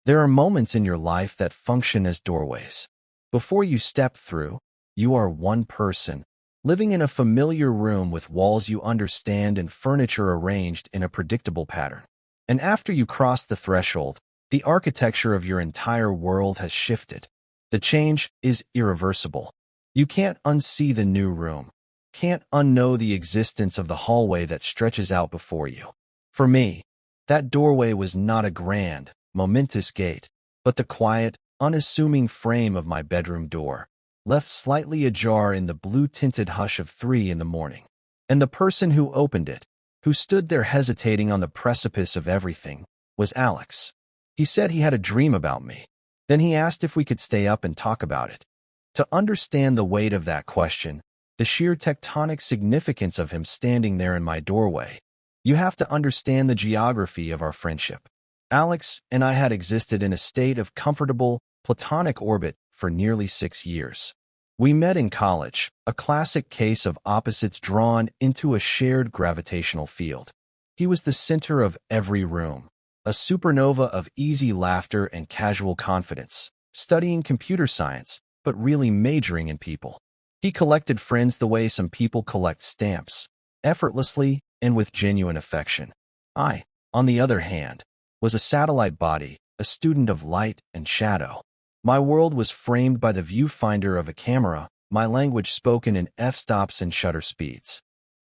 There are moments in your life that function as doorways. Before you step through, you are one person, living in a familiar room with walls you understand and furniture arranged in a predictable pattern. And after you cross the threshold, the architecture of your entire world has shifted. The change is irreversible. You can't unsee the new room, can't unknow the existence of the hallway that stretches out before you. For me, that doorway was not a grand, momentous gate, but the quiet, unassuming frame of my bedroom door, left slightly ajar in the blue-tinted hush of 3 in the morning. And the person who opened it, who stood there hesitating on the precipice of everything, was Alex. He said he had a dream about me. Then he asked if we could stay up and talk about it. To understand the weight of that question, the sheer tectonic significance of him standing there in my doorway, you have to understand the geography of our friendship. Alex and I had existed in a state of comfortable, platonic orbit for nearly 6 years. We met in college, a classic case of opposites drawn into a shared gravitational field. He was the center of every room, a supernova of easy laughter and casual confidence, studying computer science, but really majoring in people. He collected friends the way some people collect stamps, effortlessly and with genuine affection. I, on the other hand, was a satellite body, a student of light and shadow. My world was framed by the viewfinder of a camera, my language spoken in f-stops and shutter speeds.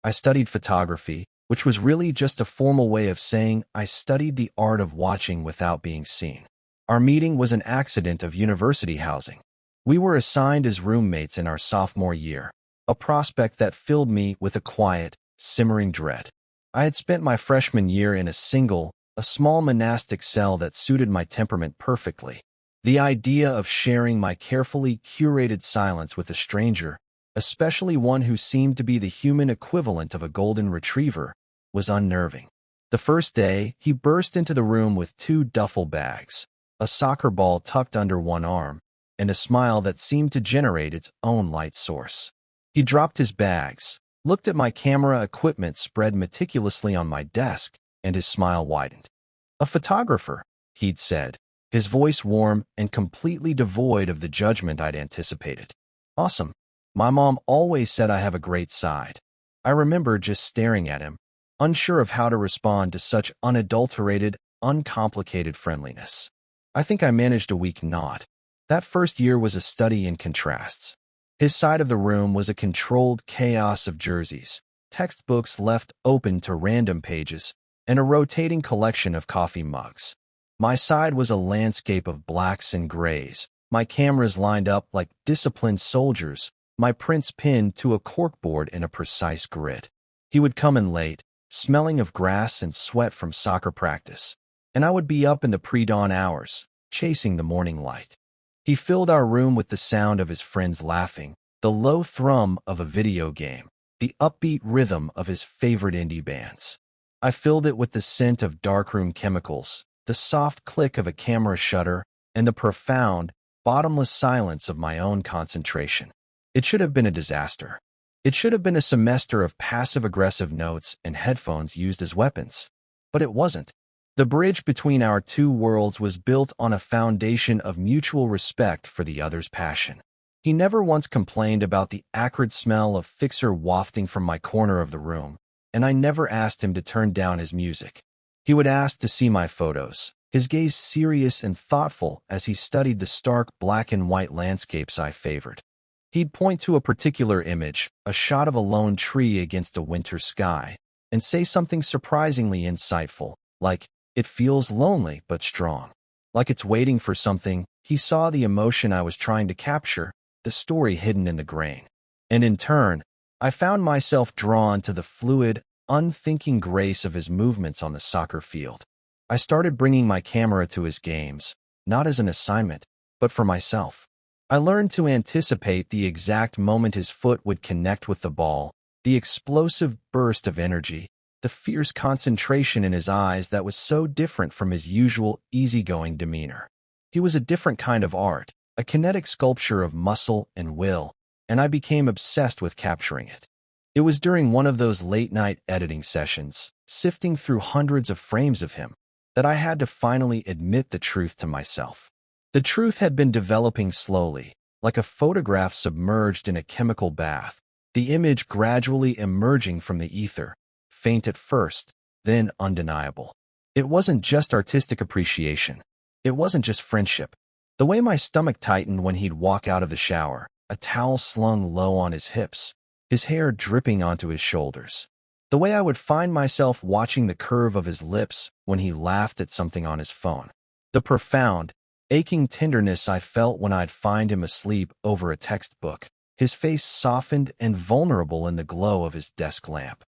I studied photography, which was really just a formal way of saying I studied the art of watching without being seen. Our meeting was an accident of university housing. We were assigned as roommates in our sophomore year, a prospect that filled me with a quiet, simmering dread. I had spent my freshman year in a small monastic cell that suited my temperament perfectly. The idea of sharing my carefully curated silence with a stranger, especially one who seemed to be the human equivalent of a golden retriever, was unnerving. The first day, he burst into the room with 2 duffel bags, a soccer ball tucked under one arm, and a smile that seemed to generate its own light source. He dropped his bags, looked at my camera equipment spread meticulously on my desk, and his smile widened. "A photographer," he'd said, his voice warm and completely devoid of the judgment I'd anticipated. "Awesome. My mom always said I have a great side." I remember just staring at him, unsure of how to respond to such unadulterated, uncomplicated friendliness. I think I managed a weak nod. That first year was a study in contrasts. His side of the room was a controlled chaos of jerseys, textbooks left open to random pages, and a rotating collection of coffee mugs. My side was a landscape of blacks and grays, my cameras lined up like disciplined soldiers, my prints pinned to a corkboard in a precise grid. He would come in late, smelling of grass and sweat from soccer practice, and I would be up in the pre-dawn hours, chasing the morning light. He filled our room with the sound of his friends laughing, the low thrum of a video game, the upbeat rhythm of his favorite indie bands. I filled it with the scent of darkroom chemicals, the soft click of a camera shutter, and the profound, bottomless silence of my own concentration. It should have been a disaster. It should have been a semester of passive-aggressive notes and headphones used as weapons. But it wasn't. The bridge between our 2 worlds was built on a foundation of mutual respect for the other's passion. He never once complained about the acrid smell of fixer wafting from my corner of the room, and I never asked him to turn down his music. He would ask to see my photos, his gaze serious and thoughtful as he studied the stark black and white landscapes I favored. He'd point to a particular image, a shot of a lone tree against a winter sky, and say something surprisingly insightful, like, "It feels lonely but strong." Like it's waiting for something. He saw the emotion I was trying to capture, the story hidden in the grain. And in turn, I found myself drawn to the fluid, unthinking grace of his movements on the soccer field. I started bringing my camera to his games, not as an assignment, but for myself. I learned to anticipate the exact moment his foot would connect with the ball, the explosive burst of energy, the fierce concentration in his eyes that was so different from his usual easygoing demeanor. He was a different kind of art, a kinetic sculpture of muscle and will, and I became obsessed with capturing it. It was during one of those late-night editing sessions, sifting through hundreds of frames of him, that I had to finally admit the truth to myself. The truth had been developing slowly, like a photograph submerged in a chemical bath, the image gradually emerging from the ether, faint at first, then undeniable. It wasn't just artistic appreciation. It wasn't just friendship. The way my stomach tightened when he'd walk out of the shower, a towel slung low on his hips, his hair dripping onto his shoulders. The way I would find myself watching the curve of his lips when he laughed at something on his phone. The profound, aching tenderness I felt when I'd find him asleep over a textbook, his face softened and vulnerable in the glow of his desk lamp.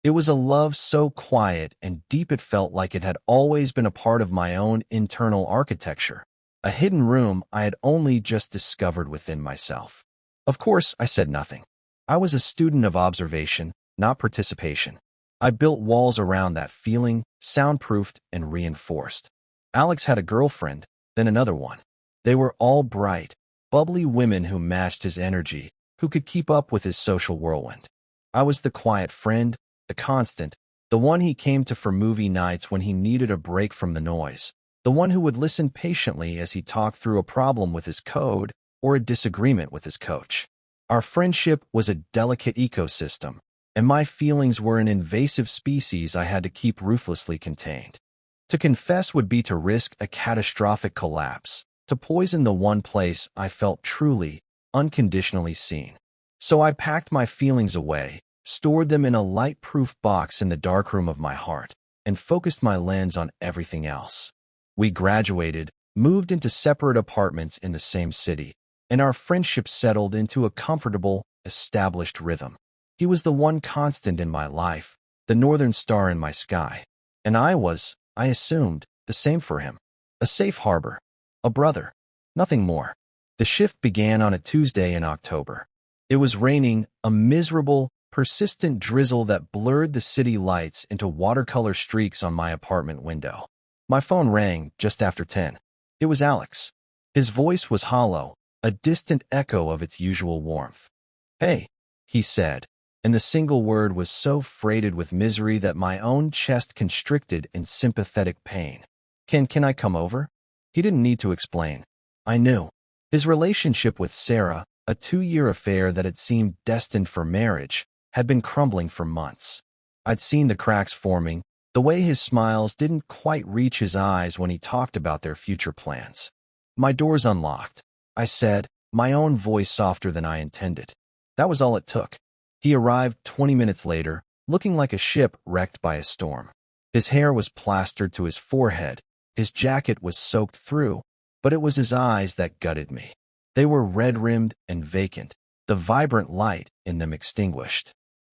It was a love so quiet and deep it felt like it had always been a part of my own internal architecture, a hidden room I had only just discovered within myself. Of course, I said nothing. I was a student of observation, not participation. I built walls around that feeling, soundproofed and reinforced. Alex had a girlfriend, then another one. They were all bright, bubbly women who matched his energy, who could keep up with his social whirlwind. I was the quiet friend, the constant, the one he came to for movie nights when he needed a break from the noise, the one who would listen patiently as he talked through a problem with his code or a disagreement with his coach. Our friendship was a delicate ecosystem, and my feelings were an invasive species I had to keep ruthlessly contained. To confess would be to risk a catastrophic collapse, to poison the one place I felt truly, unconditionally seen. So I packed my feelings away, stored them in a light-proof box in the darkroom of my heart, and focused my lens on everything else. We graduated, moved into separate apartments in the same city, and our friendship settled into a comfortable, established rhythm. He was the one constant in my life, the northern star in my sky, and I assumed, the same for him. A safe harbor, a brother, nothing more. The shift began on a Tuesday in October. It was raining, a miserable, persistent drizzle that blurred the city lights into watercolor streaks on my apartment window. My phone rang just after 10. It was Alex. His voice was hollow, a distant echo of its usual warmth. "Hey," he said, and the single word was so freighted with misery that my own chest constricted in sympathetic pain. Can I come over?" He didn't need to explain. I knew. His relationship with Sarah, a 2-year affair that had seemed destined for marriage, had been crumbling for months. I'd seen the cracks forming, the way his smiles didn't quite reach his eyes when he talked about their future plans. "My door's unlocked," I said, my own voice softer than I intended. That was all it took. He arrived 20 minutes later, looking like a ship wrecked by a storm. His hair was plastered to his forehead, his jacket was soaked through, but it was his eyes that gutted me. They were red-rimmed and vacant, the vibrant light in them extinguished.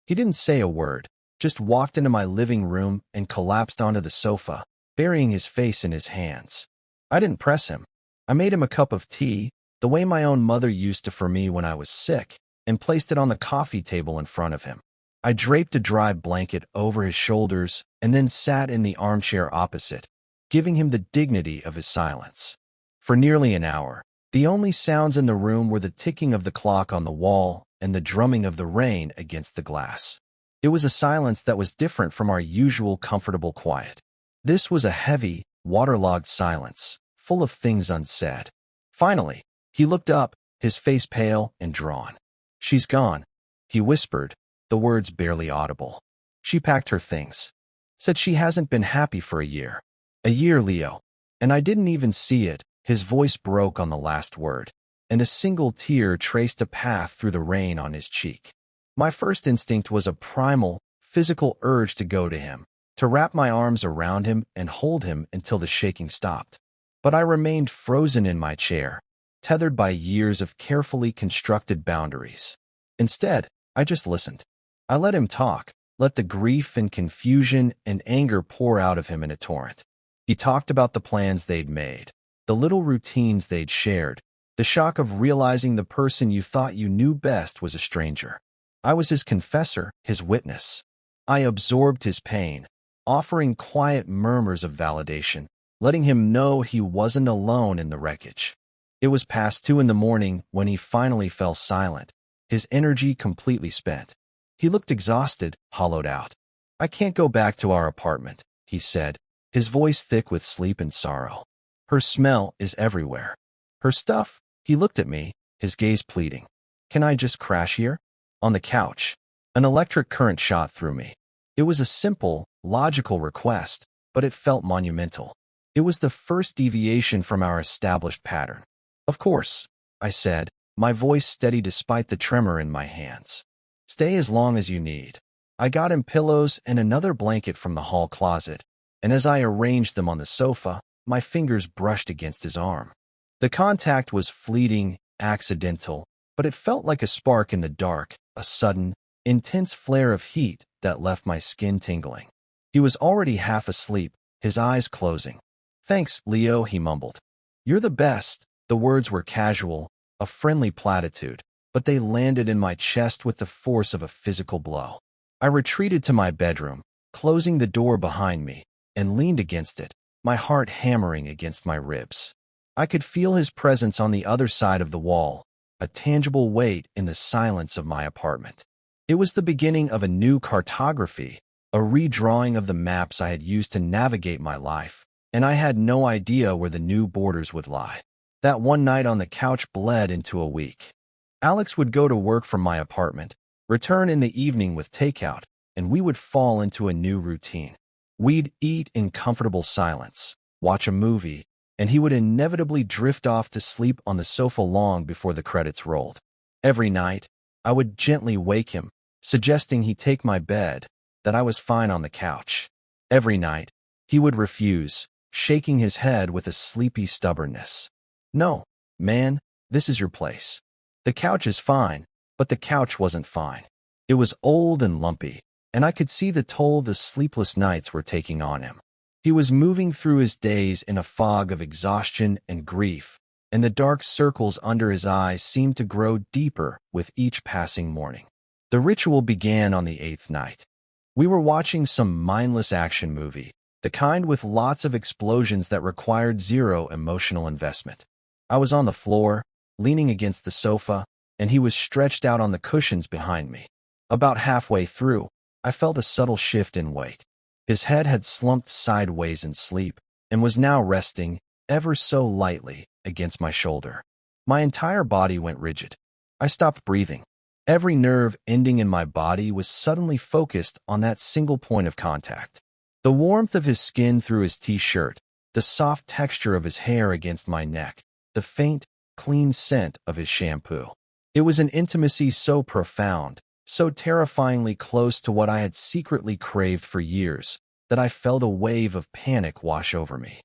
He didn't say a word, just walked into my living room and collapsed onto the sofa, burying his face in his hands. I didn't press him. I made him a cup of tea, the way my own mother used to for me when I was sick, and placed it on the coffee table in front of him. I draped a dry blanket over his shoulders and then sat in the armchair opposite, giving him the dignity of his silence. For nearly an hour, the only sounds in the room were the ticking of the clock on the wall and the drumming of the rain against the glass. It was a silence that was different from our usual comfortable quiet. This was a heavy, waterlogged silence, full of things unsaid. Finally, he looked up, his face pale and drawn. "She's gone," he whispered, the words barely audible. "She packed her things. Said she hasn't been happy for a year. A year, Leo." And I didn't even see it. His voice broke on the last word, and a single tear traced a path through the rain on his cheek. My first instinct was a primal, physical urge to go to him, to wrap my arms around him and hold him until the shaking stopped. But I remained frozen in my chair, tethered by years of carefully constructed boundaries. Instead, I just listened. I let him talk, let the grief and confusion and anger pour out of him in a torrent. He talked about the plans they'd made, the little routines they'd shared, the shock of realizing the person you thought you knew best was a stranger. I was his confessor, his witness. I absorbed his pain, offering quiet murmurs of validation, letting him know he wasn't alone in the wreckage. It was past 2 in the morning when he finally fell silent, his energy completely spent. He looked exhausted, hollowed out. "I can't go back to our apartment," he said, his voice thick with sleep and sorrow. Her smell is everywhere. Her stuff. He looked at me, his gaze pleading. Can I just crash here? On the couch. An electric current shot through me. It was a simple, logical request, but it felt monumental. It was the first deviation from our established pattern. Of course, I said, my voice steady despite the tremor in my hands. Stay as long as you need. I got him pillows and another blanket from the hall closet, and as I arranged them on the sofa, my fingers brushed against his arm. The contact was fleeting, accidental, but it felt like a spark in the dark, a sudden, intense flare of heat that left my skin tingling. He was already half asleep, his eyes closing. Thanks, Leo, he mumbled. You're the best. The words were casual, a friendly platitude, but they landed in my chest with the force of a physical blow. I retreated to my bedroom, closing the door behind me, and leaned against it, my heart hammering against my ribs. I could feel his presence on the other side of the wall, a tangible weight in the silence of my apartment. It was the beginning of a new cartography, a redrawing of the maps I had used to navigate my life, and I had no idea where the new borders would lie. That one night on the couch bled into a week. Alex would go to work from my apartment, return in the evening with takeout, and we would fall into a new routine. We'd eat in comfortable silence, watch a movie, and he would inevitably drift off to sleep on the sofa long before the credits rolled. Every night, I would gently wake him, suggesting he take my bed, that I was fine on the couch. Every night, he would refuse, shaking his head with a sleepy stubbornness. No, man, this is your place. The couch is fine, but the couch wasn't fine. It was old and lumpy, and I could see the toll the sleepless nights were taking on him. He was moving through his days in a fog of exhaustion and grief, and the dark circles under his eyes seemed to grow deeper with each passing morning. The ritual began on the 8th night. We were watching some mindless action movie, the kind with lots of explosions that required zero emotional investment. I was on the floor, leaning against the sofa, and he was stretched out on the cushions behind me. About halfway through, I felt a subtle shift in weight. His head had slumped sideways in sleep and was now resting, ever so lightly, against my shoulder. My entire body went rigid. I stopped breathing. Every nerve ending in my body was suddenly focused on that single point of contact. The warmth of his skin through his t-shirt, the soft texture of his hair against my neck, the faint, clean scent of his shampoo. It was an intimacy so profound, so terrifyingly close to what I had secretly craved for years, that I felt a wave of panic wash over me.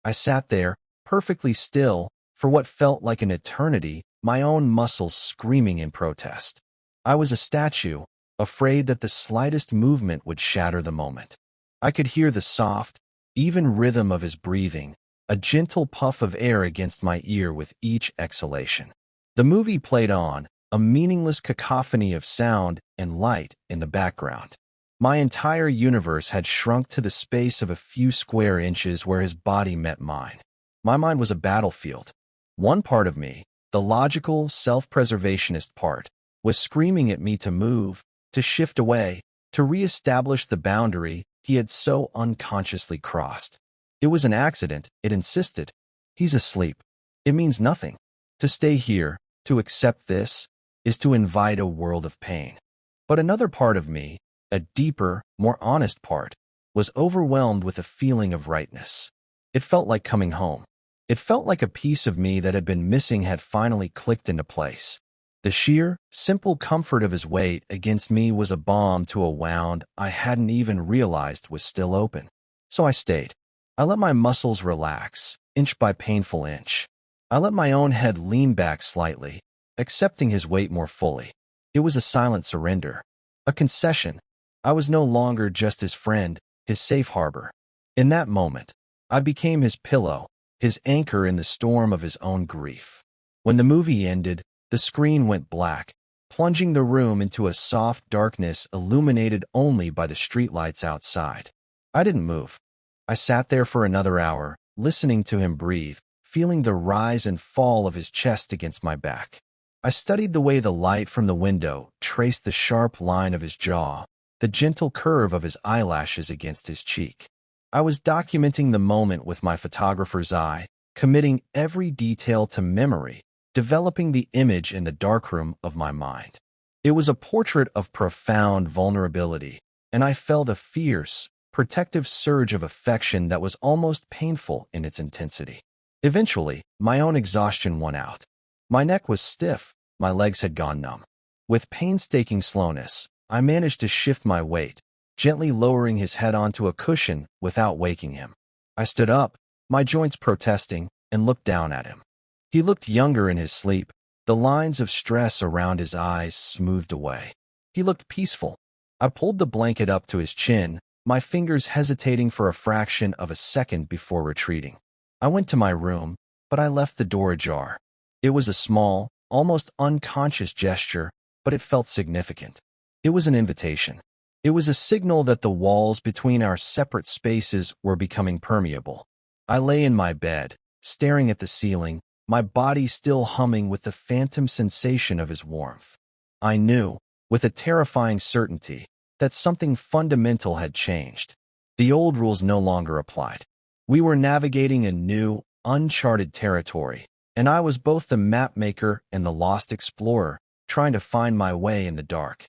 I sat there, perfectly still, for what felt like an eternity, my own muscles screaming in protest. I was a statue, afraid that the slightest movement would shatter the moment. I could hear the soft, even rhythm of his breathing, a gentle puff of air against my ear with each exhalation. The movie played on, a meaningless cacophony of sound and light in the background. My entire universe had shrunk to the space of a few square inches where his body met mine. My mind was a battlefield. One part of me, the logical, self-preservationist part, was screaming at me to move, to shift away, to re-establish the boundary he had so unconsciously crossed. It was an accident, it insisted. He's asleep. It means nothing. To stay here, to accept this, is to invite a world of pain. But another part of me, a deeper, more honest part, was overwhelmed with a feeling of rightness. It felt like coming home. It felt like a piece of me that had been missing had finally clicked into place. The sheer, simple comfort of his weight against me was a balm to a wound I hadn't even realized was still open. So I stayed. I let my muscles relax, inch by painful inch. I let my own head lean back slightly, accepting his weight more fully. It was a silent surrender, a concession. I was no longer just his friend, his safe harbor. In that moment, I became his pillow, his anchor in the storm of his own grief. When the movie ended, the screen went black, plunging the room into a soft darkness illuminated only by the streetlights outside. I didn't move. I sat there for another hour, listening to him breathe, feeling the rise and fall of his chest against my back. I studied the way the light from the window traced the sharp line of his jaw, the gentle curve of his eyelashes against his cheek. I was documenting the moment with my photographer's eye, committing every detail to memory, developing the image in the darkroom of my mind. It was a portrait of profound vulnerability, and I felt a fierce, protective surge of affection that was almost painful in its intensity. Eventually, my own exhaustion won out. My neck was stiff, my legs had gone numb. With painstaking slowness, I managed to shift my weight, gently lowering his head onto a cushion without waking him. I stood up, my joints protesting, and looked down at him. He looked younger in his sleep, the lines of stress around his eyes smoothed away. He looked peaceful. I pulled the blanket up to his chin, my fingers hesitating for a fraction of a second before retreating. I went to my room, but I left the door ajar. It was a small, almost unconscious gesture, but it felt significant. It was an invitation. It was a signal that the walls between our separate spaces were becoming permeable. I lay in my bed, staring at the ceiling, my body still humming with the phantom sensation of his warmth. I knew, with a terrifying certainty, that something fundamental had changed. The old rules no longer applied. We were navigating a new, uncharted territory, and I was both the mapmaker and the lost explorer, trying to find my way in the dark.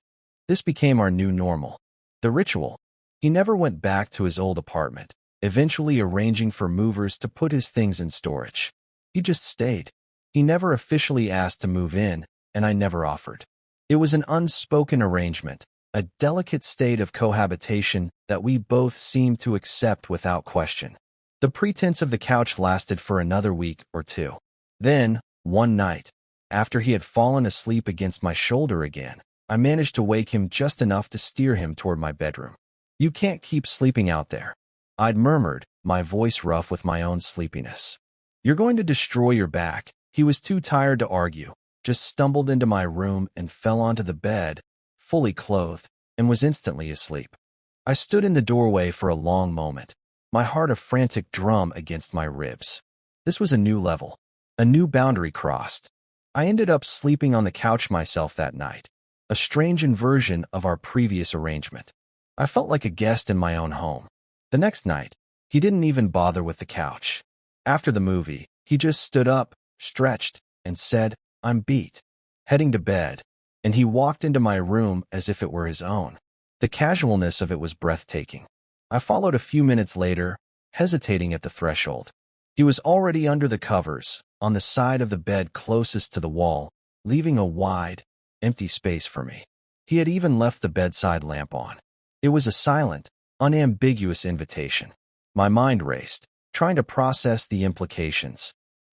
This became our new normal. The ritual. He never went back to his old apartment, eventually arranging for movers to put his things in storage. He just stayed. He never officially asked to move in, and I never offered. It was an unspoken arrangement, a delicate state of cohabitation that we both seemed to accept without question. The pretense of the couch lasted for another week or two. Then, one night, after he had fallen asleep against my shoulder again, I managed to wake him just enough to steer him toward my bedroom. "You can't keep sleeping out there," I'd murmured, my voice rough with my own sleepiness. "You're going to destroy your back." He was too tired to argue, just stumbled into my room and fell onto the bed, fully clothed, and was instantly asleep. I stood in the doorway for a long moment, my heart a frantic drum against my ribs. This was a new level, a new boundary crossed. I ended up sleeping on the couch myself that night, a strange inversion of our previous arrangement. I felt like a guest in my own home. The next night, he didn't even bother with the couch. After the movie, he just stood up, stretched, and said, "I'm beat," heading to bed, and he walked into my room as if it were his own. The casualness of it was breathtaking. I followed a few minutes later, hesitating at the threshold. He was already under the covers, on the side of the bed closest to the wall, leaving a wide, empty space for me. He had even left the bedside lamp on. It was a silent, unambiguous invitation. My mind raced, trying to process the implications.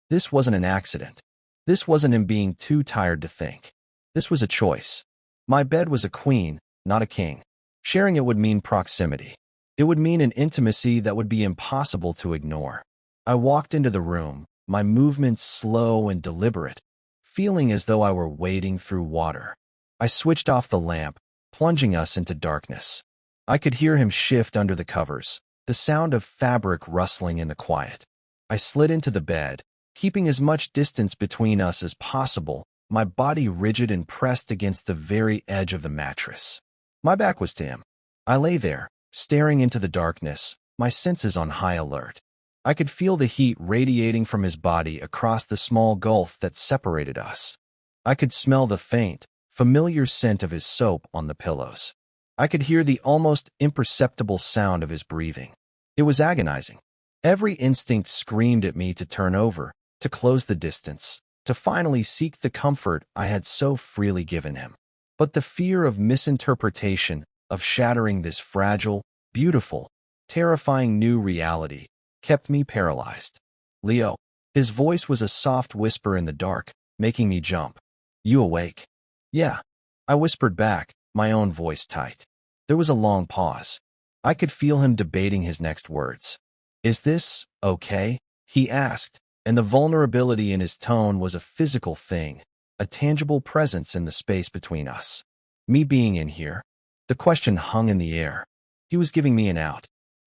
This wasn't an accident. This wasn't him being too tired to think. This was a choice. My bed was a queen, not a king. Sharing it would mean proximity. It would mean an intimacy that would be impossible to ignore. I walked into the room, my movements slow and deliberate, feeling as though I were wading through water. I switched off the lamp, plunging us into darkness. I could hear him shift under the covers, the sound of fabric rustling in the quiet. I slid into the bed, keeping as much distance between us as possible, my body rigid and pressed against the very edge of the mattress. My back was to him. I lay there, staring into the darkness, my senses on high alert. I could feel the heat radiating from his body across the small gulf that separated us. I could smell the faint, familiar scent of his soap on the pillows. I could hear the almost imperceptible sound of his breathing. It was agonizing. Every instinct screamed at me to turn over, to close the distance, to finally seek the comfort I had so freely given him. But the fear of misinterpretation, of shattering this fragile, beautiful, terrifying new reality, kept me paralyzed. "Leo." His voice was a soft whisper in the dark, making me jump. "You awake?" "Yeah," I whispered back, my own voice tight. There was a long pause. I could feel him debating his next words. "Is this okay?" he asked, and the vulnerability in his tone was a physical thing, a tangible presence in the space between us. Me being in here, the question hung in the air. He was giving me an out.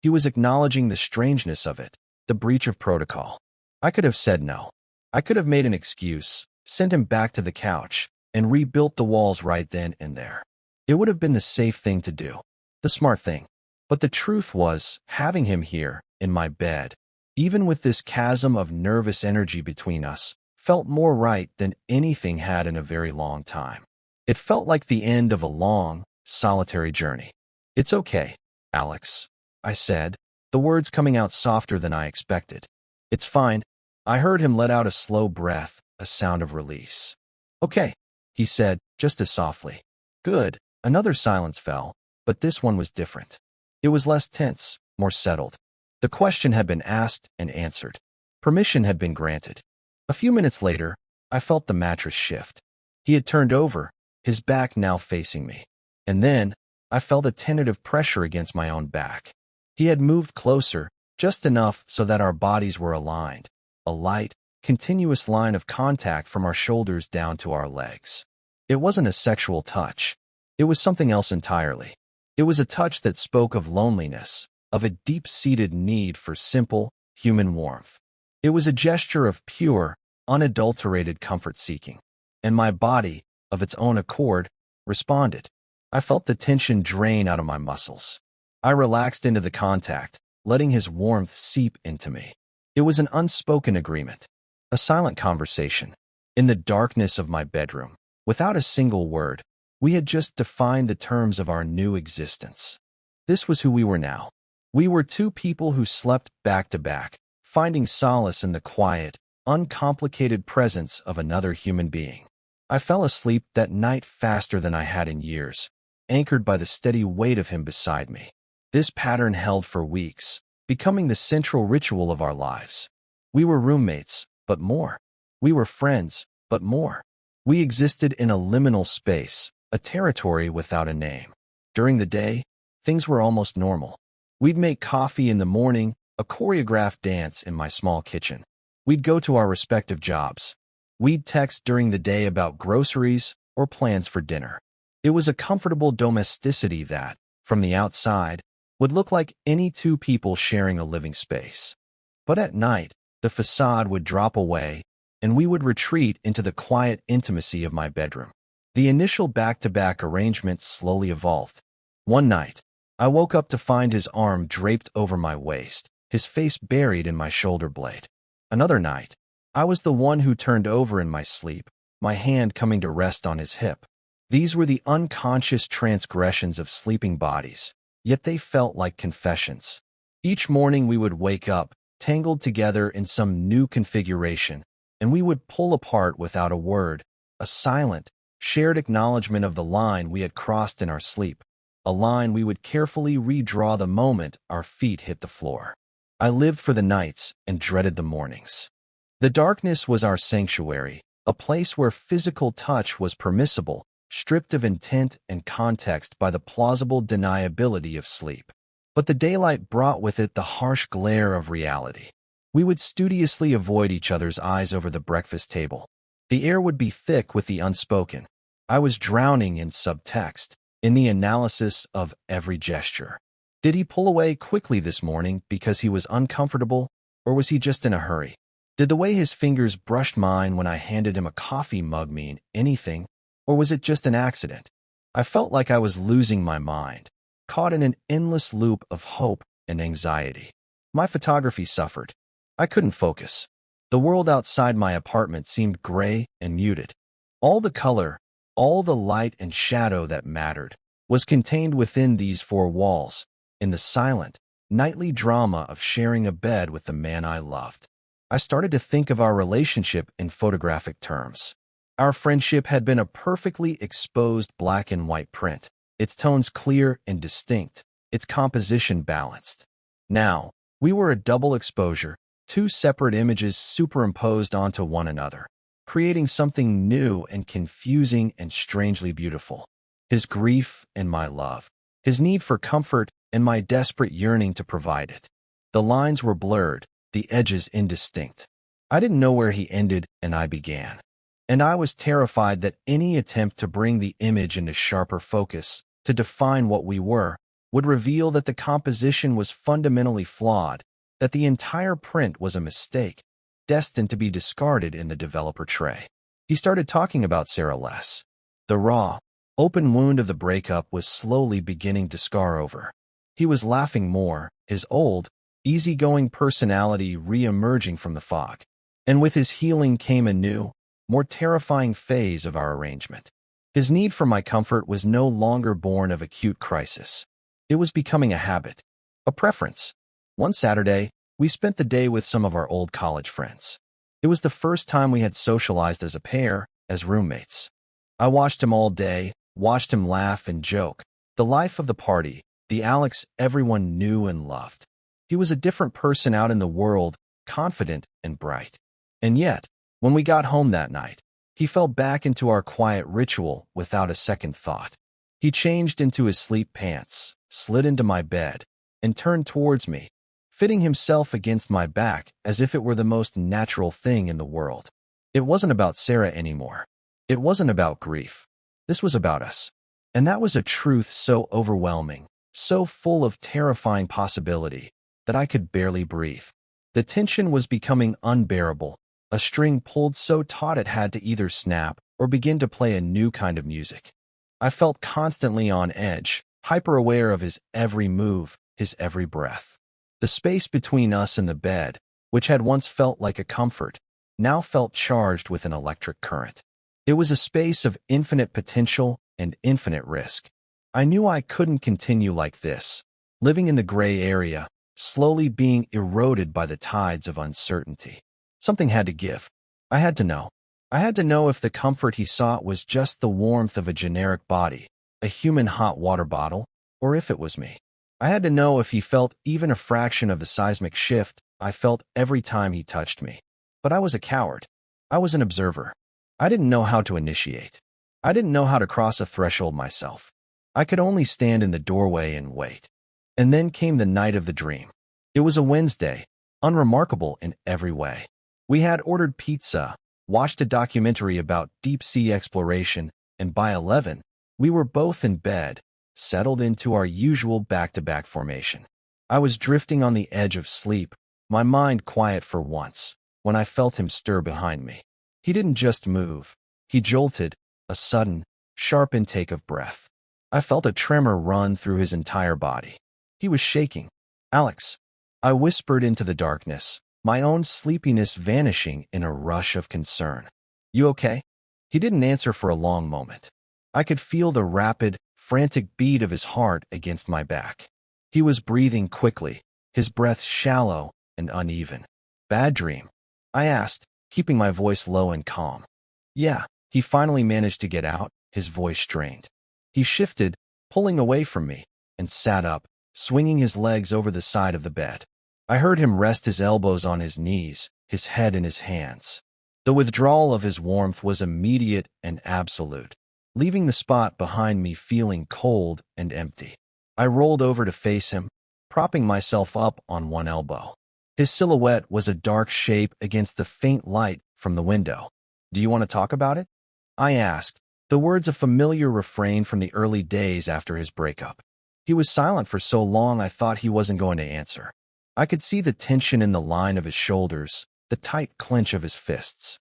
He was acknowledging the strangeness of it, the breach of protocol. I could have said no. I could have made an excuse, sent him back to the couch, and rebuilt the walls right then and there. It would have been the safe thing to do, the smart thing. But the truth was, having him here, in my bed, even with this chasm of nervous energy between us, felt more right than anything had in a very long time. It felt like the end of a long, solitary journey. "It's okay, Alex," I said, the words coming out softer than I expected. "It's fine." I heard him let out a slow breath, a sound of release. "Okay," he said, just as softly. "Good." Another silence fell, but this one was different. It was less tense, more settled. The question had been asked and answered. Permission had been granted. A few minutes later, I felt the mattress shift. He had turned over, his back now facing me. And then, I felt a tentative pressure against my own back. He had moved closer, just enough so that our bodies were aligned. A light, continuous line of contact from our shoulders down to our legs. It wasn't a sexual touch. It was something else entirely. It was a touch that spoke of loneliness, of a deep-seated need for simple, human warmth. It was a gesture of pure, unadulterated comfort-seeking. And my body, of its own accord, responded. I felt the tension drain out of my muscles. I relaxed into the contact, letting his warmth seep into me. It was an unspoken agreement, a silent conversation. In the darkness of my bedroom, without a single word, we had just defined the terms of our new existence. This was who we were now. We were two people who slept back to back, finding solace in the quiet, uncomplicated presence of another human being. I fell asleep that night faster than I had in years, anchored by the steady weight of him beside me. This pattern held for weeks, becoming the central ritual of our lives. We were roommates, but more. We were friends, but more. We existed in a liminal space, a territory without a name. During the day, things were almost normal. We'd make coffee in the morning, a choreographed dance in my small kitchen. We'd go to our respective jobs. We'd text during the day about groceries or plans for dinner. It was a comfortable domesticity that, from the outside, would look like any two people sharing a living space. But at night, the facade would drop away, and we would retreat into the quiet intimacy of my bedroom. The initial back-to-back arrangement slowly evolved. One night, I woke up to find his arm draped over my waist, his face buried in my shoulder blade. Another night, I was the one who turned over in my sleep, my hand coming to rest on his hip. These were the unconscious transgressions of sleeping bodies, yet they felt like confessions. Each morning we would wake up, tangled together in some new configuration, and we would pull apart without a word, a silent, shared acknowledgement of the line we had crossed in our sleep, a line we would carefully redraw the moment our feet hit the floor. I lived for the nights and dreaded the mornings. The darkness was our sanctuary, a place where physical touch was permissible, stripped of intent and context by the plausible deniability of sleep. But the daylight brought with it the harsh glare of reality. We would studiously avoid each other's eyes over the breakfast table. The air would be thick with the unspoken. I was drowning in subtext, in the analysis of every gesture. Did he pull away quickly this morning because he was uncomfortable, or was he just in a hurry? Did the way his fingers brushed mine when I handed him a coffee mug mean anything, or was it just an accident? I felt like I was losing my mind, caught in an endless loop of hope and anxiety. My photography suffered. I couldn't focus. The world outside my apartment seemed gray and muted. All the color, all the light and shadow that mattered, was contained within these four walls, in the silent, nightly drama of sharing a bed with the man I loved. I started to think of our relationship in photographic terms. Our friendship had been a perfectly exposed black and white print, its tones clear and distinct, its composition balanced. Now, we were a double exposure, two separate images superimposed onto one another, creating something new and confusing and strangely beautiful. His grief and my love, his need for comfort and my desperate yearning to provide it. The lines were blurred, the edges indistinct. I didn't know where he ended and I began. And I was terrified that any attempt to bring the image into sharper focus, to define what we were, would reveal that the composition was fundamentally flawed, that the entire print was a mistake, destined to be discarded in the developer tray. He started talking about Sarah less. The raw, open wound of the breakup was slowly beginning to scar over. He was laughing more, his old, easygoing personality re-emerging from the fog. And with his healing came a new, more terrifying phase of our arrangement. His need for my comfort was no longer born of acute crisis. It was becoming a habit, a preference. One Saturday, we spent the day with some of our old college friends. It was the first time we had socialized as a pair, as roommates. I watched him all day, watched him laugh and joke. The life of the party, the Alex everyone knew and loved. He was a different person out in the world, confident and bright. And yet, when we got home that night, he fell back into our quiet ritual without a second thought. He changed into his sleep pants, slid into my bed, and turned towards me, fitting himself against my back as if it were the most natural thing in the world. It wasn't about Sarah anymore. It wasn't about grief. This was about us. And that was a truth so overwhelming, so full of terrifying possibility, that I could barely breathe. The tension was becoming unbearable, a string pulled so taut it had to either snap or begin to play a new kind of music. I felt constantly on edge, hyper-aware of his every move, his every breath. The space between us and the bed, which had once felt like a comfort, now felt charged with an electric current. It was a space of infinite potential and infinite risk. I knew I couldn't continue like this, living in the gray area, slowly being eroded by the tides of uncertainty. Something had to give. I had to know. I had to know if the comfort he sought was just the warmth of a generic body, a human hot water bottle, or if it was me. I had to know if he felt even a fraction of the seismic shift I felt every time he touched me. But I was a coward. I was an observer. I didn't know how to initiate. I didn't know how to cross a threshold myself. I could only stand in the doorway and wait. And then came the night of the dream. It was a Wednesday, unremarkable in every way. We had ordered pizza, watched a documentary about deep-sea exploration, and by 11, we were both in bed, settled into our usual back-to-back formation. I was drifting on the edge of sleep, my mind quiet for once, when I felt him stir behind me. He didn't just move. He jolted, a sudden, sharp intake of breath. I felt a tremor run through his entire body. He was shaking. "Alex," I whispered into the darkness, my own sleepiness vanishing in a rush of concern. "You okay?" He didn't answer for a long moment. I could feel the rapid, frantic beat of his heart against my back. He was breathing quickly, his breath shallow and uneven. "Bad dream?" I asked, keeping my voice low and calm. "Yeah," he finally managed to get out, his voice strained. He shifted, pulling away from me, and sat up, swinging his legs over the side of the bed. I heard him rest his elbows on his knees, his head in his hands. The withdrawal of his warmth was immediate and absolute, leaving the spot behind me feeling cold and empty. I rolled over to face him, propping myself up on one elbow. His silhouette was a dark shape against the faint light from the window. "Do you want to talk about it?" I asked, the words a familiar refrain from the early days after his breakup. He was silent for so long I thought he wasn't going to answer. I could see the tension in the line of his shoulders, the tight clench of his fists.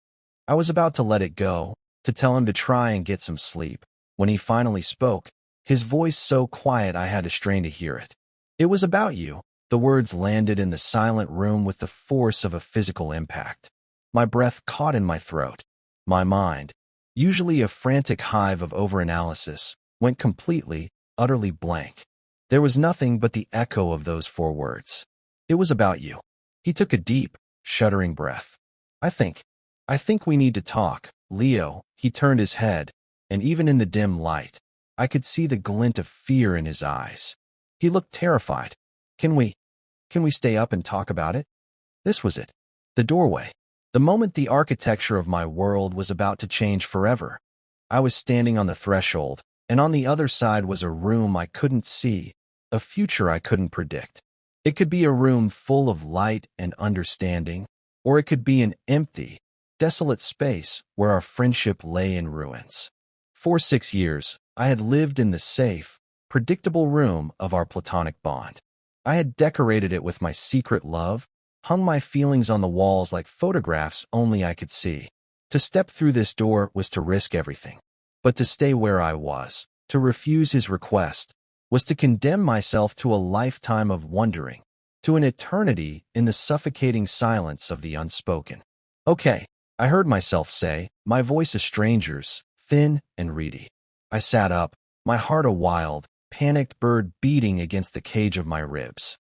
I was about to let it go, to tell him to try and get some sleep, when he finally spoke, his voice so quiet I had to strain to hear it. "It was about you." The words landed in the silent room with the force of a physical impact. My breath caught in my throat. My mind, usually a frantic hive of overanalysis, went completely, utterly blank. There was nothing but the echo of those 4 words. "It was about you." He took a deep, shuddering breath. I think we need to talk, Leo." He turned his head, and even in the dim light, I could see the glint of fear in his eyes. He looked terrified. Can we stay up and talk about it?" This was it. The doorway. The moment the architecture of my world was about to change forever. I was standing on the threshold, and on the other side was a room I couldn't see, a future I couldn't predict. It could be a room full of light and understanding, or it could be an empty, desolate space where our friendship lay in ruins. For 6 years, I had lived in the safe, predictable room of our platonic bond. I had decorated it with my secret love, hung my feelings on the walls like photographs only I could see. To step through this door was to risk everything. But to stay where I was, to refuse his request, was to condemn myself to a lifetime of wondering, to an eternity in the suffocating silence of the unspoken. Okay, I heard myself say, my voice a stranger's, thin and reedy. I sat up, my heart a wild, panicked bird beating against the cage of my ribs.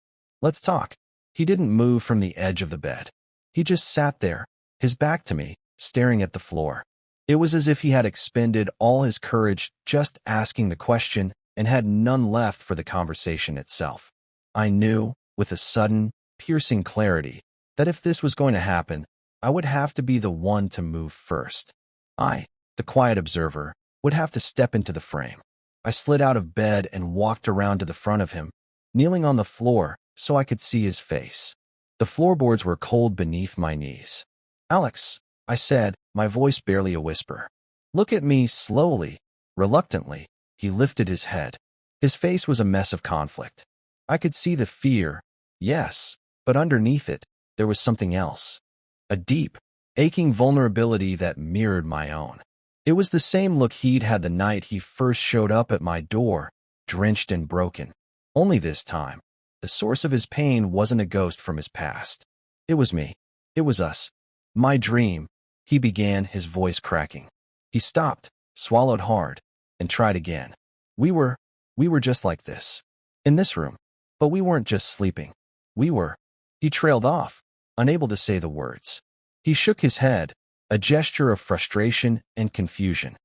Let's talk. He didn't move from the edge of the bed. He just sat there, his back to me, staring at the floor. It was as if he had expended all his courage just asking the question and had none left for the conversation itself. I knew, with a sudden, piercing clarity, that if this was going to happen, I would have to be the one to move first. I, the quiet observer, would have to step into the frame. I slid out of bed and walked around to the front of him, kneeling on the floor so I could see his face. The floorboards were cold beneath my knees. "Alex," I said, my voice barely a whisper. "Look at me." Slowly, reluctantly, he lifted his head. His face was a mess of conflict. I could see the fear, yes, but underneath it, there was something else. A deep, aching vulnerability that mirrored my own. It was the same look he'd had the night he first showed up at my door, drenched and broken. Only this time, the source of his pain wasn't a ghost from his past. It was me. It was us. My dream, he began, his voice cracking. He stopped, swallowed hard, and tried again. We were just like this. In this room. But we weren't just sleeping. We were. He trailed off, unable to say the words. He shook his head, a gesture of frustration and confusion.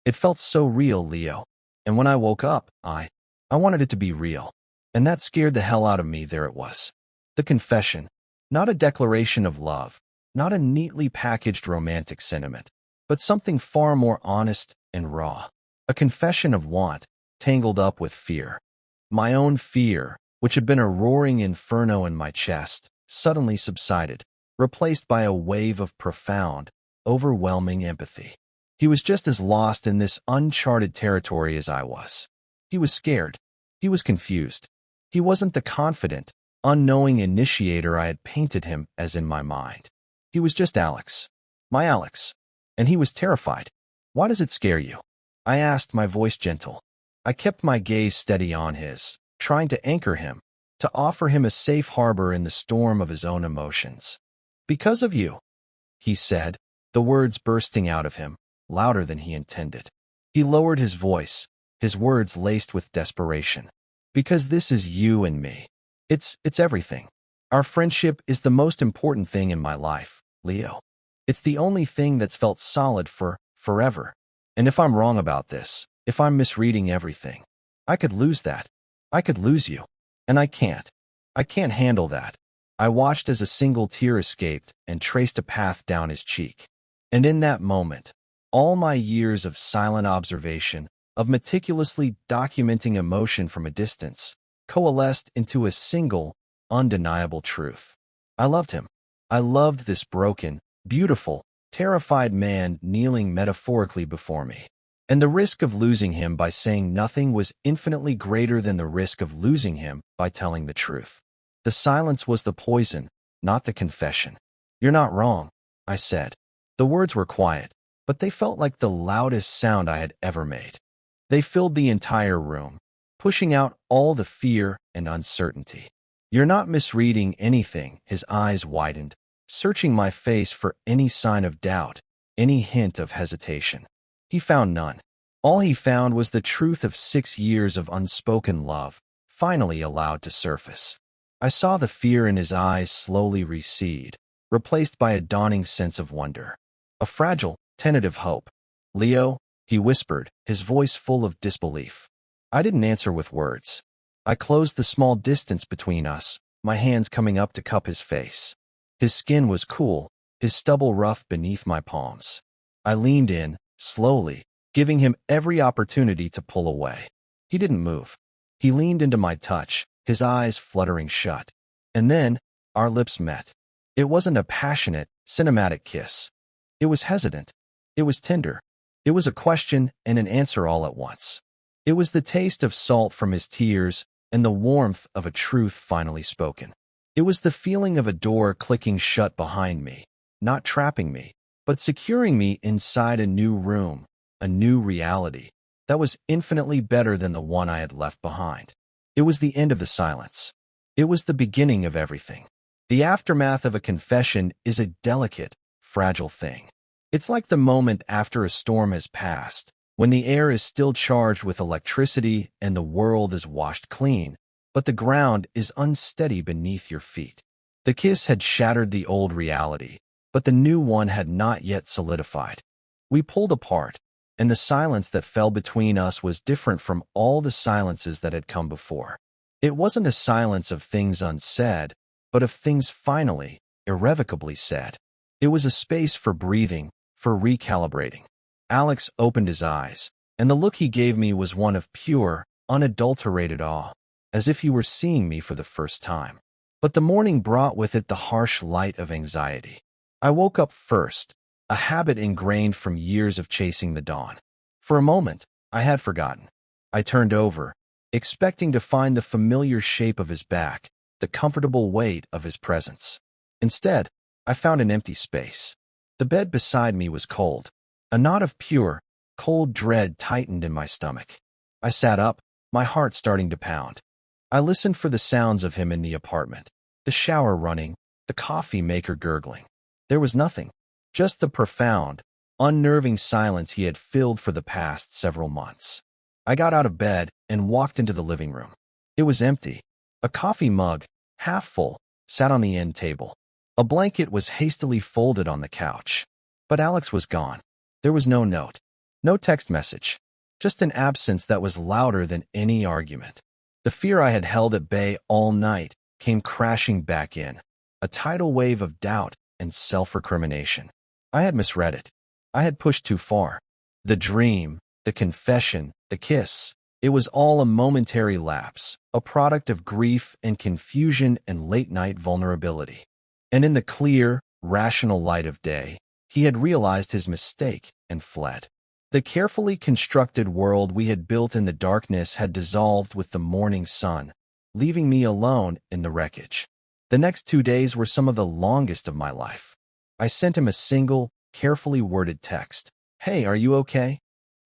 It felt so real, Leo. And when I woke up, I wanted it to be real. And that scared the hell out of me. There it was. The confession. Not a declaration of love, not a neatly packaged romantic sentiment, but something far more honest and raw. A confession of want, tangled up with fear. My own fear, which had been a roaring inferno in my chest, suddenly subsided, replaced by a wave of profound, overwhelming empathy. He was just as lost in this uncharted territory as I was. He was scared. He was confused. He wasn't the confident, unknowing initiator I had painted him as in my mind. He was just Alex. My Alex. And he was terrified. "Why does it scare you?" I asked, my voice gentle. I kept my gaze steady on his, trying to anchor him, to offer him a safe harbor in the storm of his own emotions. "Because of you," he said, the words bursting out of him, louder than he intended. He lowered his voice, his words laced with desperation. "Because this is you and me. It's everything. Our friendship is the most important thing in my life, Leo. It's the only thing that's felt solid for forever. And if I'm wrong about this, if I'm misreading everything, I could lose that. I could lose you. And I can't. I can't handle that." I watched as a single tear escaped and traced a path down his cheek. And in that moment, all my years of silent observation, of meticulously documenting emotion from a distance, coalesced into a single, undeniable truth. I loved him. I loved this broken, beautiful, terrified man kneeling metaphorically before me. And the risk of losing him by saying nothing was infinitely greater than the risk of losing him by telling the truth. The silence was the poison, not the confession. "You're not wrong," I said. The words were quiet, but they felt like the loudest sound I had ever made. They filled the entire room, pushing out all the fear and uncertainty. "You're not misreading anything." His eyes widened, searching my face for any sign of doubt, any hint of hesitation. He found none. All he found was the truth of 6 years of unspoken love, finally allowed to surface. I saw the fear in his eyes slowly recede, replaced by a dawning sense of wonder. A fragile, tentative hope. "Leo," he whispered, his voice full of disbelief. I didn't answer with words. I closed the small distance between us, my hands coming up to cup his face. His skin was cool, his stubble rough beneath my palms. I leaned in, slowly, giving him every opportunity to pull away. He didn't move. He leaned into my touch, his eyes fluttering shut. And then, our lips met. It wasn't a passionate, cinematic kiss. It was hesitant. It was tender. It was a question and an answer all at once. It was the taste of salt from his tears and the warmth of a truth finally spoken. It was the feeling of a door clicking shut behind me, not trapping me, but securing me inside a new room, a new reality, that was infinitely better than the one I had left behind. It was the end of the silence. It was the beginning of everything. The aftermath of a confession is a delicate, fragile thing. It's like the moment after a storm has passed, when the air is still charged with electricity and the world is washed clean, but the ground is unsteady beneath your feet. The kiss had shattered the old reality, but the new one had not yet solidified. We pulled apart, and the silence that fell between us was different from all the silences that had come before. It wasn't a silence of things unsaid, but of things finally, irrevocably said. It was a space for breathing, for recalibrating. Alex opened his eyes, and the look he gave me was one of pure, unadulterated awe, as if he were seeing me for the first time. But the morning brought with it the harsh light of anxiety. I woke up first, a habit ingrained from years of chasing the dawn. For a moment, I had forgotten. I turned over, expecting to find the familiar shape of his back, the comfortable weight of his presence. Instead, I found an empty space. The bed beside me was cold. A knot of pure, cold dread tightened in my stomach. I sat up, my heart starting to pound. I listened for the sounds of him in the apartment, the shower running, the coffee maker gurgling. There was nothing, just the profound, unnerving silence he had filled for the past several months. I got out of bed and walked into the living room. It was empty. A coffee mug, half full, sat on the end table. A blanket was hastily folded on the couch. But Alex was gone. There was no note, no text message, just an absence that was louder than any argument. The fear I had held at bay all night came crashing back in, a tidal wave of doubt and self-recrimination. I had misread it. I had pushed too far. The dream, the confession, the kiss, it was all a momentary lapse, a product of grief and confusion and late-night vulnerability. And in the clear, rational light of day, he had realized his mistake and fled. The carefully constructed world we had built in the darkness had dissolved with the morning sun, leaving me alone in the wreckage. The next 2 days were some of the longest of my life. I sent him a single, carefully worded text. "Hey, are you okay?"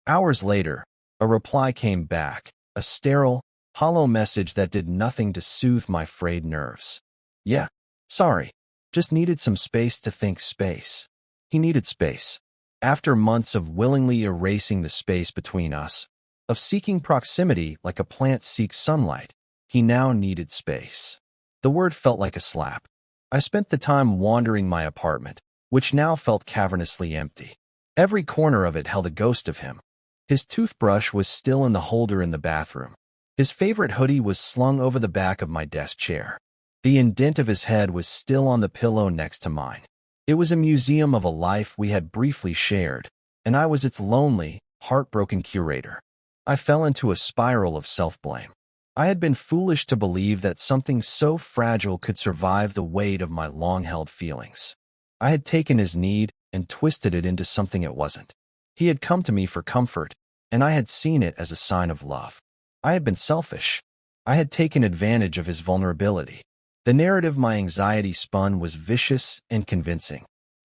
Hours later, a reply came back, a sterile, hollow message that did nothing to soothe my frayed nerves. "Yeah, sorry. Just needed some space to think." Space. He needed space. After months of willingly erasing the space between us, of seeking proximity like a plant seeks sunlight, he now needed space. The word felt like a slap. I spent the time wandering my apartment, which now felt cavernously empty. Every corner of it held a ghost of him. His toothbrush was still in the holder in the bathroom. His favorite hoodie was slung over the back of my desk chair. The indent of his head was still on the pillow next to mine. It was a museum of a life we had briefly shared, and I was its lonely, heartbroken curator. I fell into a spiral of self-blame. I had been foolish to believe that something so fragile could survive the weight of my long-held feelings. I had taken his need and twisted it into something it wasn't. He had come to me for comfort, and I had seen it as a sign of love. I had been selfish. I had taken advantage of his vulnerability. The narrative my anxiety spun was vicious and convincing.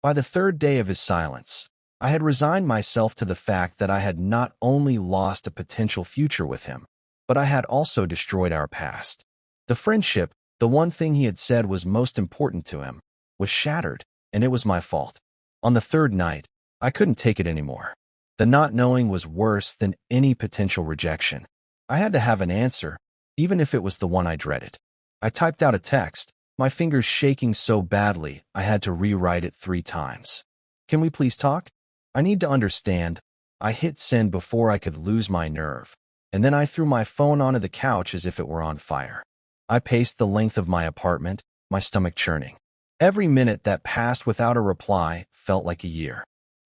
By the third day of his silence, I had resigned myself to the fact that I had not only lost a potential future with him, but I had also destroyed our past. The friendship, the one thing he had said was most important to him, was shattered, and it was my fault. On the third night, I couldn't take it anymore. The not knowing was worse than any potential rejection. I had to have an answer, even if it was the one I dreaded. I typed out a text, my fingers shaking so badly I had to rewrite it 3 times. "Can we please talk? I need to understand." I hit send before I could lose my nerve, and then I threw my phone onto the couch as if it were on fire. I paced the length of my apartment, my stomach churning. Every minute that passed without a reply felt like a year.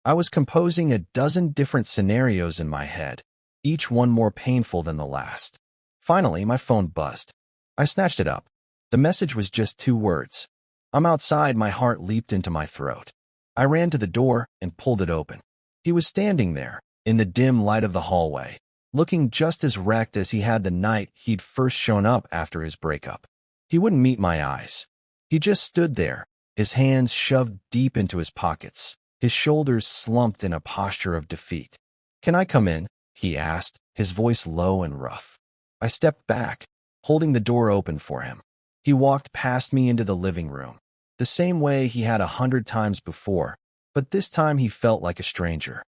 I was composing a dozen different scenarios in my head, each one more painful than the last. Finally, my phone buzzed. I snatched it up. The message was just 2 words. "I'm outside." My heart leaped into my throat. I ran to the door and pulled it open. He was standing there, in the dim light of the hallway, looking just as wrecked as he had the night he'd first shown up after his breakup. He wouldn't meet my eyes. He just stood there, his hands shoved deep into his pockets, his shoulders slumped in a posture of defeat. "Can I come in?" he asked, his voice low and rough. I stepped back, holding the door open for him. He walked past me into the living room, the same way he had 100 times before, but this time he felt like a stranger.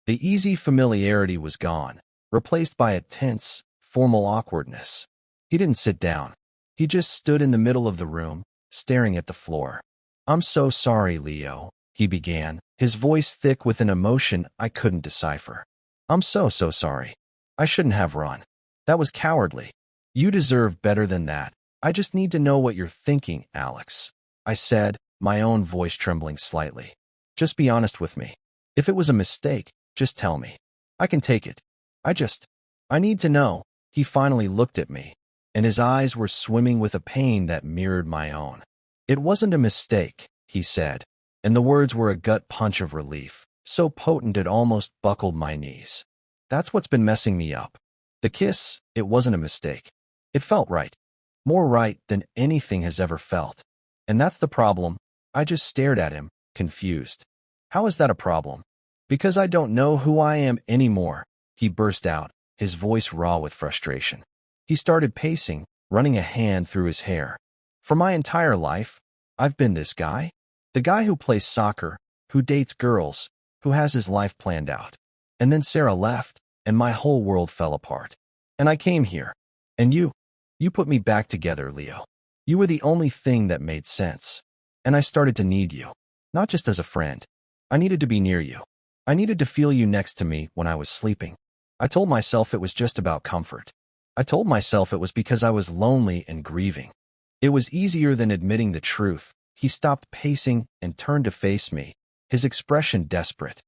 The easy familiarity was gone, replaced by a tense, formal awkwardness. He didn't sit down. He just stood in the middle of the room, staring at the floor. "I'm so sorry, Leo," he began, his voice thick with an emotion I couldn't decipher. "I'm so sorry. I shouldn't have run. That was cowardly. You deserve better than that. I just need to know what you're thinking, Alex," I said, my own voice trembling slightly. "Just be honest with me. If it was a mistake, just tell me. I can take it. I need to know." He finally looked at me, and his eyes were swimming with a pain that mirrored my own. "It wasn't a mistake," he said, and the words were a gut punch of relief, so potent it almost buckled my knees. "That's what's been messing me up. The kiss, it wasn't a mistake. It felt right. More right than anything has ever felt. And that's the problem." I just stared at him, confused. "How is that a problem?" "Because I don't know who I am anymore," he burst out, his voice raw with frustration. He started pacing, running a hand through his hair. "For my entire life, I've been this guy. The guy who plays soccer, who dates girls, who has his life planned out. And then Sarah left, and my whole world fell apart. And I came here. And you put me back together, Leo. You were the only thing that made sense. And I started to need you. Not just as a friend. I needed to be near you. I needed to feel you next to me when I was sleeping. I told myself it was just about comfort. I told myself it was because I was lonely and grieving. It was easier than admitting the truth." He stopped pacing and turned to face me, his expression desperate.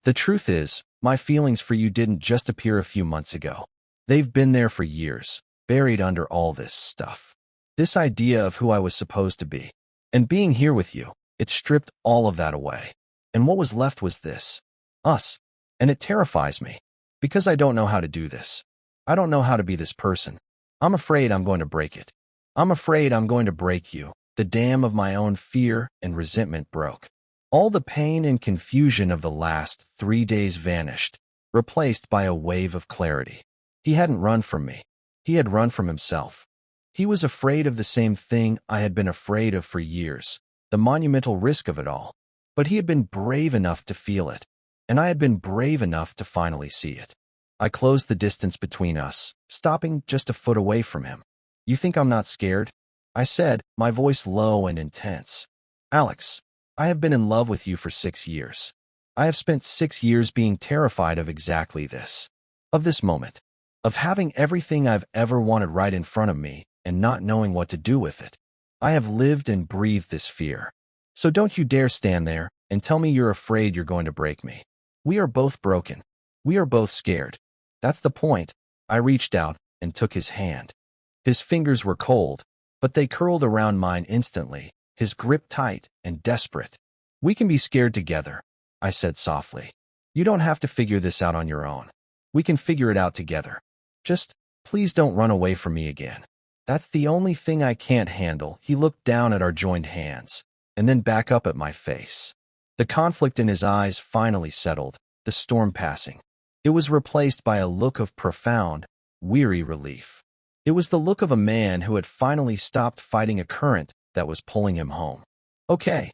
"The truth is, my feelings for you didn't just appear a few months ago. They've been there for years, buried under all this stuff. This idea of who I was supposed to be. And being here with you, it stripped all of that away. And what was left was this. Us. And it terrifies me. Because I don't know how to do this. I don't know how to be this person. I'm afraid I'm going to break it. I'm afraid I'm going to break you." The dam of my own fear and resentment broke. All the pain and confusion of the last 3 days vanished, replaced by a wave of clarity. He hadn't run from me. He had run from himself. He was afraid of the same thing I had been afraid of for years, the monumental risk of it all. But he had been brave enough to feel it, and I had been brave enough to finally see it. I closed the distance between us, stopping just a foot away from him. "You think I'm not scared?" I said, my voice low and intense. "Alex, I have been in love with you for 6 years. I have spent 6 years being terrified of exactly this. Of this moment. Of having everything I've ever wanted right in front of me and not knowing what to do with it. I have lived and breathed this fear. So don't you dare stand there and tell me you're afraid you're going to break me. We are both broken. We are both scared. That's the point." I reached out and took his hand. His fingers were cold, but they curled around mine instantly, his grip tight and desperate. "We can be scared together," I said softly. "You don't have to figure this out on your own. We can figure it out together. Just, please don't run away from me again. That's the only thing I can't handle." He looked down at our joined hands, and then back up at my face. The conflict in his eyes finally settled, the storm passing. It was replaced by a look of profound, weary relief. It was the look of a man who had finally stopped fighting a current that was pulling him home. "Okay,"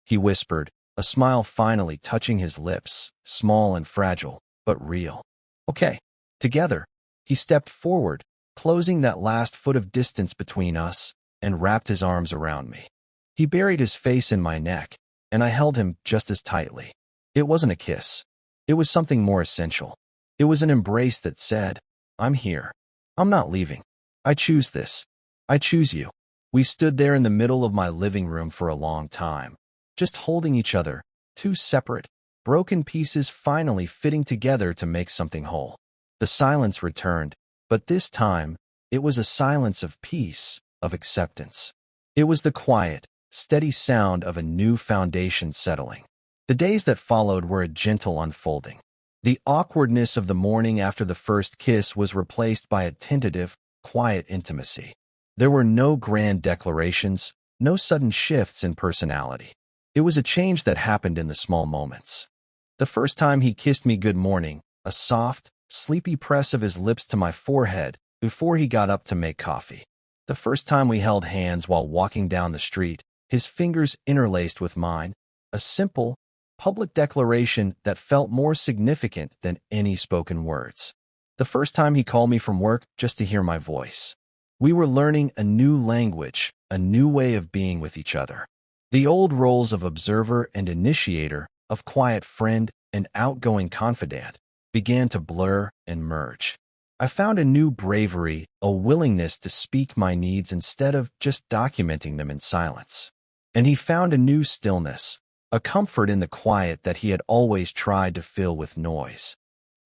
he whispered, a smile finally touching his lips, small and fragile, but real. "Okay." Together, he stepped forward, closing that last foot of distance between us, and wrapped his arms around me. He buried his face in my neck, and I held him just as tightly. It wasn't a kiss. It was something more essential. It was an embrace that said, "I'm here. I'm not leaving. I choose this. I choose you." We stood there in the middle of my living room for a long time, just holding each other, two separate, broken pieces finally fitting together to make something whole. The silence returned, but this time, it was a silence of peace, of acceptance. It was the quiet, steady sound of a new foundation settling. The days that followed were a gentle unfolding. The awkwardness of the morning after the first kiss was replaced by a tentative, quiet intimacy. There were no grand declarations, no sudden shifts in personality. It was a change that happened in the small moments. The first time he kissed me good morning, a soft, sleepy press of his lips to my forehead before he got up to make coffee. The first time we held hands while walking down the street, his fingers interlaced with mine, a simple, public declaration that felt more significant than any spoken words. The first time he called me from work just to hear my voice. We were learning a new language, a new way of being with each other. The old roles of observer and initiator, of quiet friend and outgoing confidant, began to blur and merge. I found a new bravery, a willingness to speak my needs instead of just documenting them in silence. And he found a new stillness, a comfort in the quiet that he had always tried to fill with noise.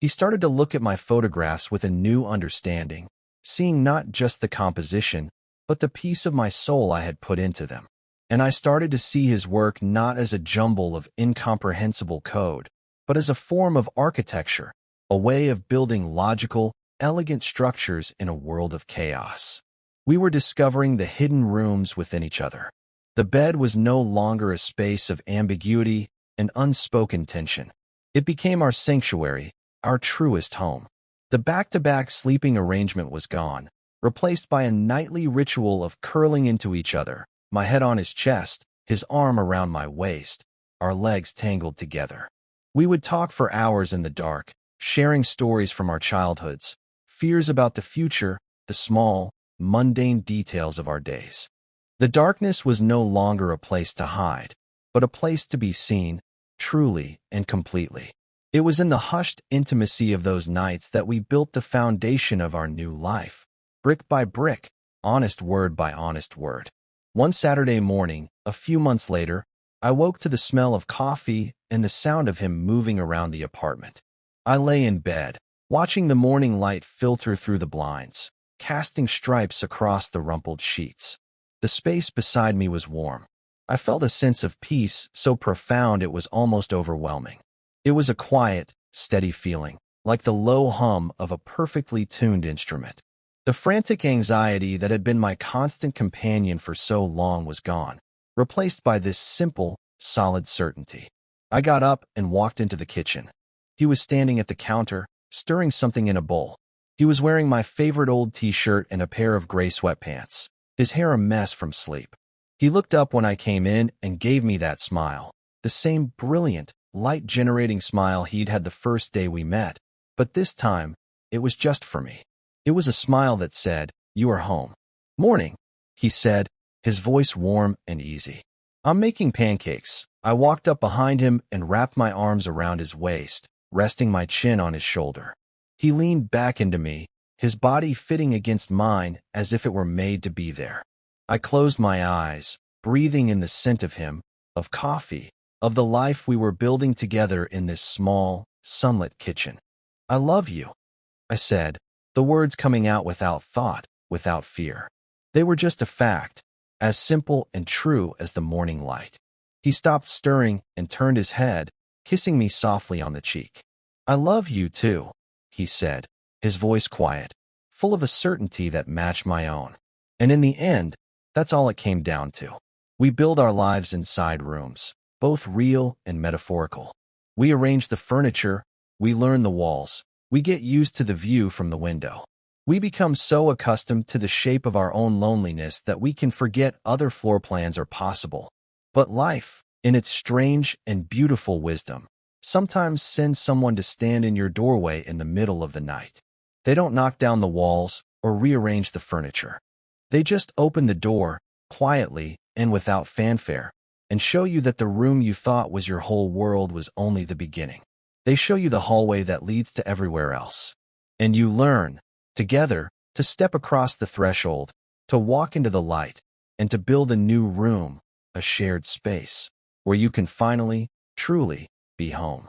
He started to look at my photographs with a new understanding, seeing not just the composition, but the piece of my soul I had put into them. And I started to see his work not as a jumble of incomprehensible code, but as a form of architecture, a way of building logical, elegant structures in a world of chaos. We were discovering the hidden rooms within each other. The bed was no longer a space of ambiguity and unspoken tension. It became our sanctuary, our truest home. The back-to-back sleeping arrangement was gone, replaced by a nightly ritual of curling into each other, my head on his chest, his arm around my waist, our legs tangled together. We would talk for hours in the dark, sharing stories from our childhoods, fears about the future, the small, mundane details of our days. The darkness was no longer a place to hide, but a place to be seen, truly and completely. It was in the hushed intimacy of those nights that we built the foundation of our new life, brick by brick, honest word by honest word. One Saturday morning, a few months later, I woke to the smell of coffee and the sound of him moving around the apartment. I lay in bed, watching the morning light filter through the blinds, casting stripes across the rumpled sheets. The space beside me was warm. I felt a sense of peace so profound it was almost overwhelming. It was a quiet, steady feeling, like the low hum of a perfectly tuned instrument. The frantic anxiety that had been my constant companion for so long was gone, replaced by this simple, solid certainty. I got up and walked into the kitchen. He was standing at the counter, stirring something in a bowl. He was wearing my favorite old t-shirt and a pair of gray sweatpants, his hair a mess from sleep. He looked up when I came in and gave me that smile, the same brilliant, light-generating smile he'd had the first day we met, but this time, it was just for me. It was a smile that said, "You are home." "Morning," he said, his voice warm and easy. "I'm making pancakes." I walked up behind him and wrapped my arms around his waist, resting my chin on his shoulder. He leaned back into me, his body fitting against mine as if it were made to be there. I closed my eyes, breathing in the scent of him, of coffee, of the life we were building together in this small, sunlit kitchen. "I love you," I said, the words coming out without thought, without fear. They were just a fact, as simple and true as the morning light. He stopped stirring and turned his head, kissing me softly on the cheek. "I love you too," he said, his voice quiet, full of a certainty that matched my own. And in the end, that's all it came down to. We build our lives inside rooms, both real and metaphorical. We arrange the furniture, we learn the walls, we get used to the view from the window. We become so accustomed to the shape of our own loneliness that we can forget other floor plans are possible. But life, in its strange and beautiful wisdom, sometimes sends someone to stand in your doorway in the middle of the night. They don't knock down the walls or rearrange the furniture. They just open the door, quietly and without fanfare, and show you that the room you thought was your whole world was only the beginning. They show you the hallway that leads to everywhere else. And you learn, together, to step across the threshold, to walk into the light, and to build a new room, a shared space, where you can finally, truly, be home.